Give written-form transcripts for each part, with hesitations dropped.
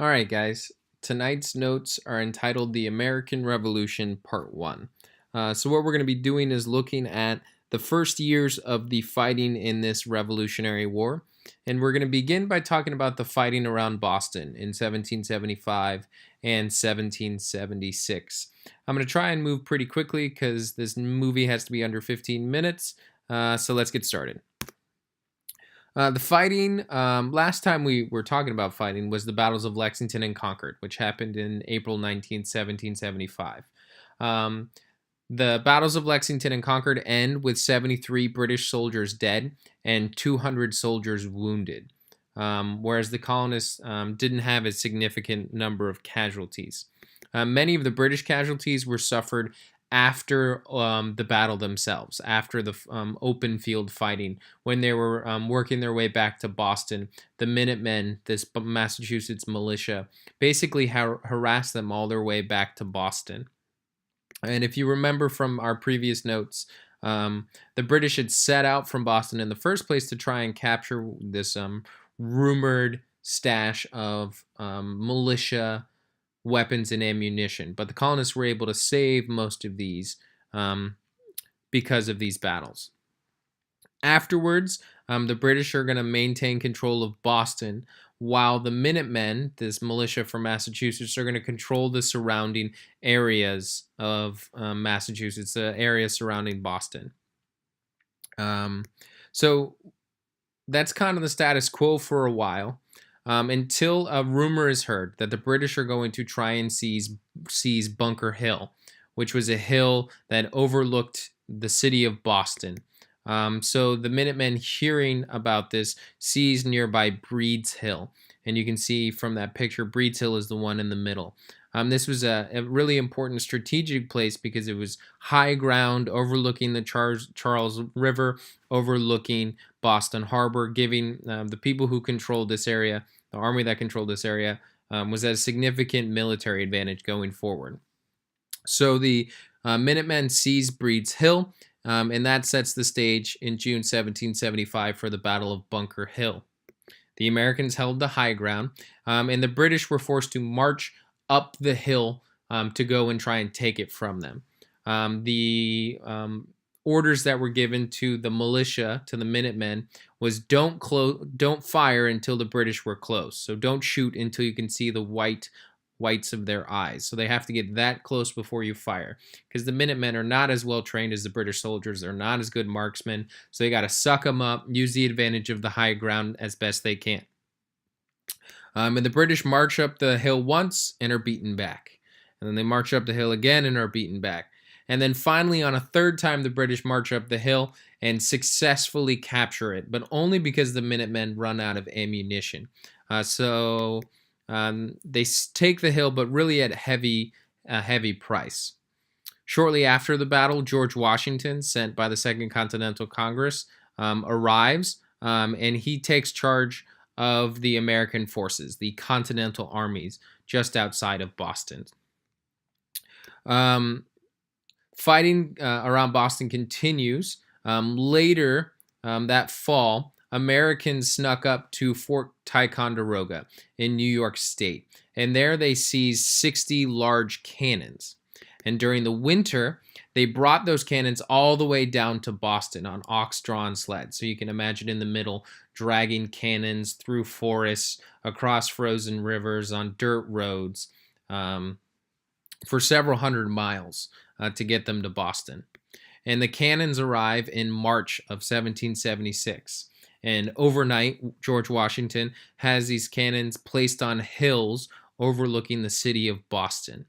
All right, guys. Tonight's notes are entitled The American Revolution Part 1. So, what we're going to be doing is looking at the first years of the fighting in this Revolutionary War. And we're going to begin by talking about the fighting around Boston in 1775 and 1776. I'm going to try and move pretty quickly because this movie has to be under 15 minutes. So, let's get started. The fighting, last time we were talking about fighting was the battles of Lexington and Concord, which happened in April 19th, 1775. Um, the battles of Lexington and Concord end with 73 British soldiers dead and 200 soldiers wounded, whereas the colonists didn't have a significant number of casualties. Many of the British casualties were suffered after the battle themselves, after the open field fighting, when they were working their way back to Boston. The Minutemen, this Massachusetts militia, basically harassed them all their way back to Boston. And if you remember from our previous notes, the British had set out from Boston in the first place to try and capture this rumored stash of militia weapons and ammunition, but the colonists were able to save most of these because of these battles. Afterwards, the British are going to maintain control of Boston, while the Minutemen, this militia from Massachusetts, are going to control the surrounding areas of Massachusetts, the area surrounding Boston. So that's kind of the status quo for a while. Until a rumor is heard that the British are going to try and seize Bunker Hill, which was a hill that overlooked the city of Boston. So the Minutemen, hearing about this, seized nearby Breed's Hill. And you can see from that picture, Breed's Hill is the one in the middle. This was a really important strategic place because it was high ground overlooking the Charles River, overlooking Boston Harbor, giving the people who controlled this area, the army that controlled this area, was at a significant military advantage going forward. So the Minutemen seized Breed's Hill, and that sets the stage in June 1775 for the Battle of Bunker Hill. The Americans held the high ground, and the British were forced to march up the hill to go and try and take it from them. The orders that were given to the militia, to the Minutemen, was don't fire until the British were close. So don't shoot until you can see the whites of their eyes. So they have to get that close before you fire, because the Minutemen are not as well trained as the British soldiers. They're not as good marksmen, so they got to suck them up, use the advantage of the high ground as best they can. And the British march up the hill once and are beaten back. And then they march up the hill again and are beaten back. And then finally, on a third time, the British march up the hill and successfully capture it, but only because the Minutemen run out of ammunition. So they take the hill, but really at a heavy price. Shortly after the battle, George Washington, sent by the Second Continental Congress, arrives, and he takes charge of the American forces, the Continental armies, just outside of Boston. Fighting around Boston continues. Later that fall, Americans snuck up to Fort Ticonderoga in New York State, and there they seized 60 large cannons. And during the winter, they brought those cannons all the way down to Boston on ox-drawn sleds. So you can imagine in the middle, dragging cannons through forests, across frozen rivers, on dirt roads, for several hundred miles to get them to Boston. And the cannons arrive in March of 1776. And overnight, George Washington has these cannons placed on hills overlooking the city of Boston.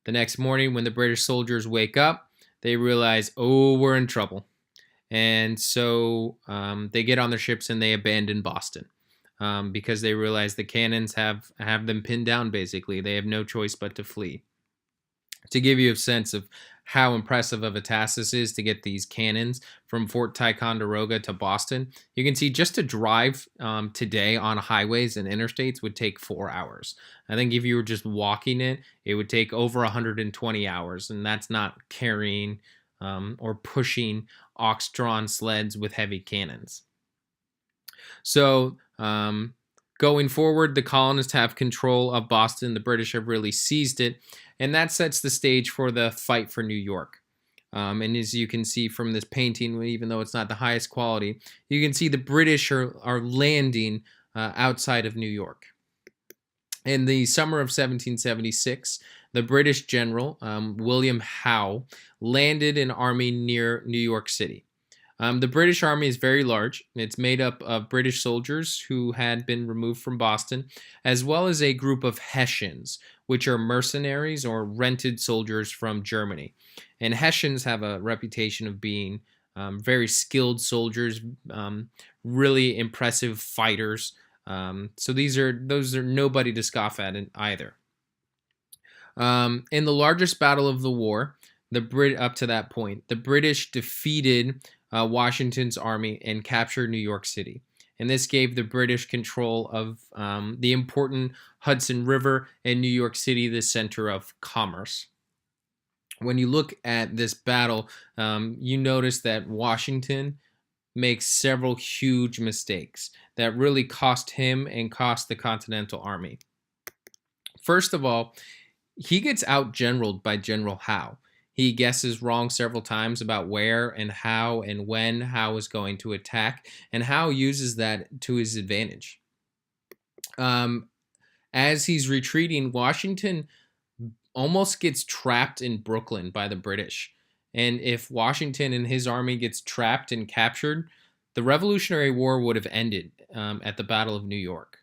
The next morning, when the British soldiers wake up, they realize, oh, we're in trouble. And so they get on their ships and they abandon Boston because they realize the cannons have them pinned down, basically. They have no choice but to flee. To give you a sense of how impressive of a task this is to get these cannons from Fort Ticonderoga to Boston, you can see just to drive today on highways and interstates would take 4 hours. I think if you were just walking it would take over 120 hours, and that's not carrying or pushing ox-drawn sleds with heavy cannons. So Going forward, the colonists have control of Boston. The British have really seized it, and that sets the stage for the fight for New York. And as you can see from this painting, even though it's not the highest quality, you can see the British are landing outside of New York. In the summer of 1776, the British general, William Howe, landed an army near New York City. The British army is very large. It's made up of British soldiers who had been removed from Boston, as well as a group of Hessians, which are mercenaries or rented soldiers from Germany. And Hessians have a reputation of being very skilled soldiers, really impressive fighters. So those are nobody to scoff at either. In the largest battle of the war, up to that point, the British defeated Washington's army and captured New York City. And this gave the British control of the important Hudson River and New York City, the center of commerce. When you look at this battle, you notice that Washington makes several huge mistakes that really cost him and cost the Continental Army. First of all, he gets out-generaled by General Howe. He guesses wrong several times about where and how and when Howe is going to attack, and Howe uses that to his advantage. As he's retreating, Washington almost gets trapped in Brooklyn by the British. And if Washington and his army gets trapped and captured, the Revolutionary War would have ended at the Battle of New York.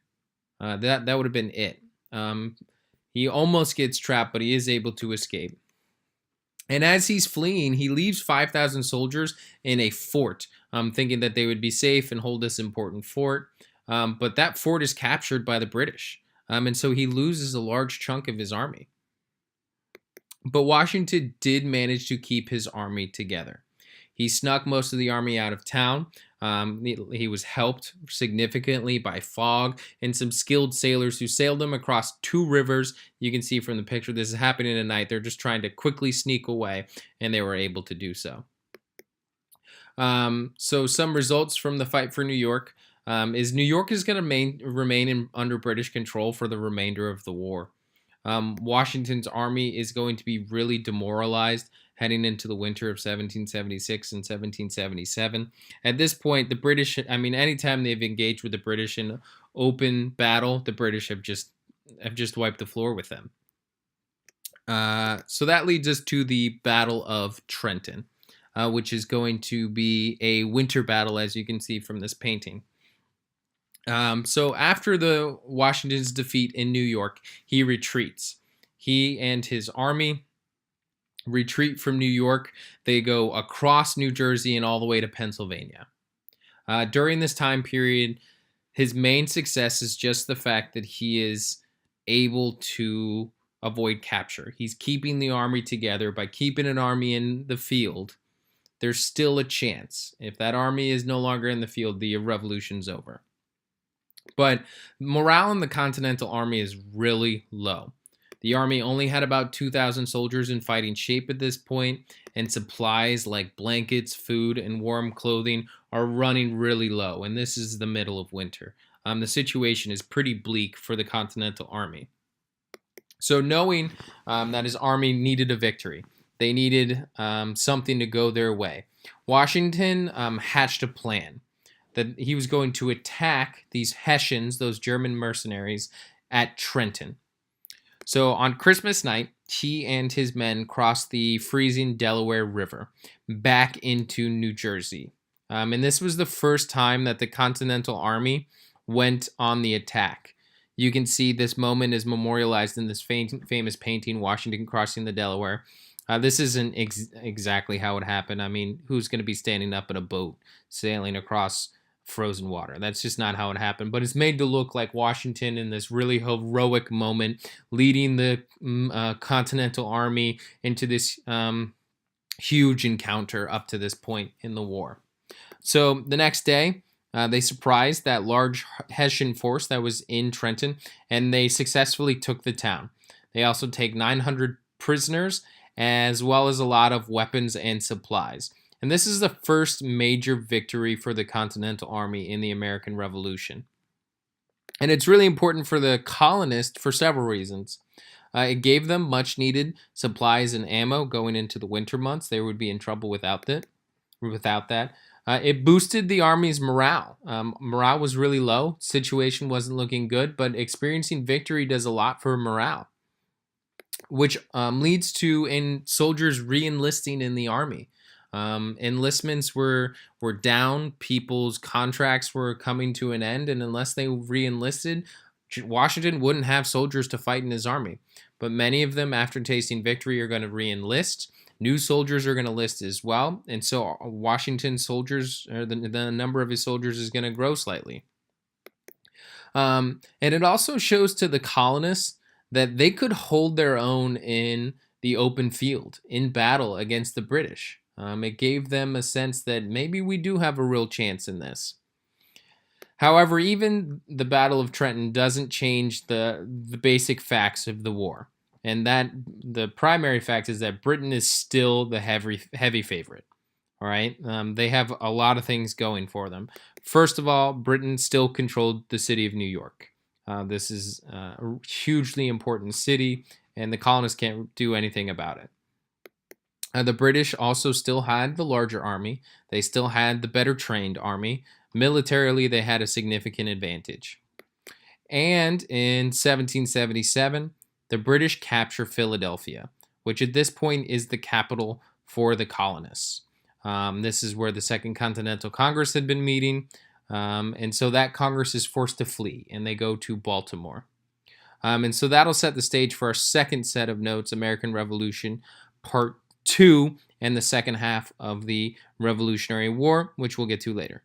That would have been it. He almost gets trapped, but he is able to escape. And as he's fleeing, he leaves 5,000 soldiers in a fort, thinking that they would be safe and hold this important fort. But that fort is captured by the British. And so he loses a large chunk of his army. But Washington did manage to keep his army together. He snuck most of the army out of town. He was helped significantly by fog and some skilled sailors who sailed him across 2 rivers. You can see from the picture this is happening at night. They're just trying to quickly sneak away, and they were able to do so. So some results from the fight for New York is New York is going to remain under British control for the remainder of the war. Washington's army is going to be really demoralized heading into the winter of 1776 and 1777. At this point, the British, anytime they've engaged with the British in open battle, the British have just wiped the floor with them. So that leads us to the Battle of Trenton, which is going to be a winter battle, as you can see from this painting. So after the Washington's defeat in New York, he retreats. He and his army retreat from New York. They go across New Jersey and all the way to Pennsylvania. During this time period, his main success is just the fact that he is able to avoid capture. He's keeping the army together. By keeping an army in the field, there's still a chance. If that army is no longer in the field, the revolution's over. But morale in the Continental Army is really low. The army only had about 2,000 soldiers in fighting shape at this point, and supplies like blankets, food, and warm clothing are running really low, and this is the middle of winter. The situation is pretty bleak for the Continental Army. So knowing that his army needed a victory, they needed something to go their way, Washington hatched a plan that he was going to attack these Hessians, those German mercenaries, at Trenton. So on Christmas night, he and his men crossed the freezing Delaware River back into New Jersey. And this was the first time that the Continental Army went on the attack. You can see this moment is memorialized in this famous painting, Washington Crossing the Delaware. This isn't exactly how it happened. Who's going to be standing up in a boat sailing across frozen water? That's just not how it happened. But it's made to look like Washington in this really heroic moment, leading the Continental Army into this huge encounter up to this point in the war. So the next day, they surprised that large Hessian force that was in Trenton, and they successfully took the town. They also take 900 prisoners, as well as a lot of weapons and supplies. And this is the first major victory for the Continental Army in the American Revolution. And it's really important for the colonists for several reasons. It gave them much needed supplies and ammo going into the winter months. They would be in trouble without that. It boosted the army's morale. Morale was really low. Situation wasn't looking good, but experiencing victory does a lot for morale, which leads to soldiers re-enlisting in the army. Enlistments were down. People's contracts were coming to an end, and unless they re-enlisted, Washington wouldn't have soldiers to fight in his army. But many of them, after tasting victory, are going to re-enlist. New soldiers are going to enlist as well, and so Washington's soldiers, or the number of his soldiers, is going to grow slightly. And it also shows to the colonists that they could hold their own in the open field in battle against the British. It gave them a sense that maybe we do have a real chance in this. However, even the Battle of Trenton doesn't change the basic facts of the war. And that the primary fact is that Britain is still the heavy favorite. All right. They have a lot of things going for them. First of all, Britain still controlled the city of New York. This is a hugely important city, and the colonists can't do anything about it. The British also still had the larger army. They still had the better trained army. Militarily, they had a significant advantage. And in 1777, the British capture Philadelphia, which at this point is the capital for the colonists. This is where the Second Continental Congress had been meeting. And so that Congress is forced to flee, and they go to Baltimore. And so that'll set the stage for our second set of notes, American Revolution, Part 2, and the second half of the Revolutionary War, which we'll get to later.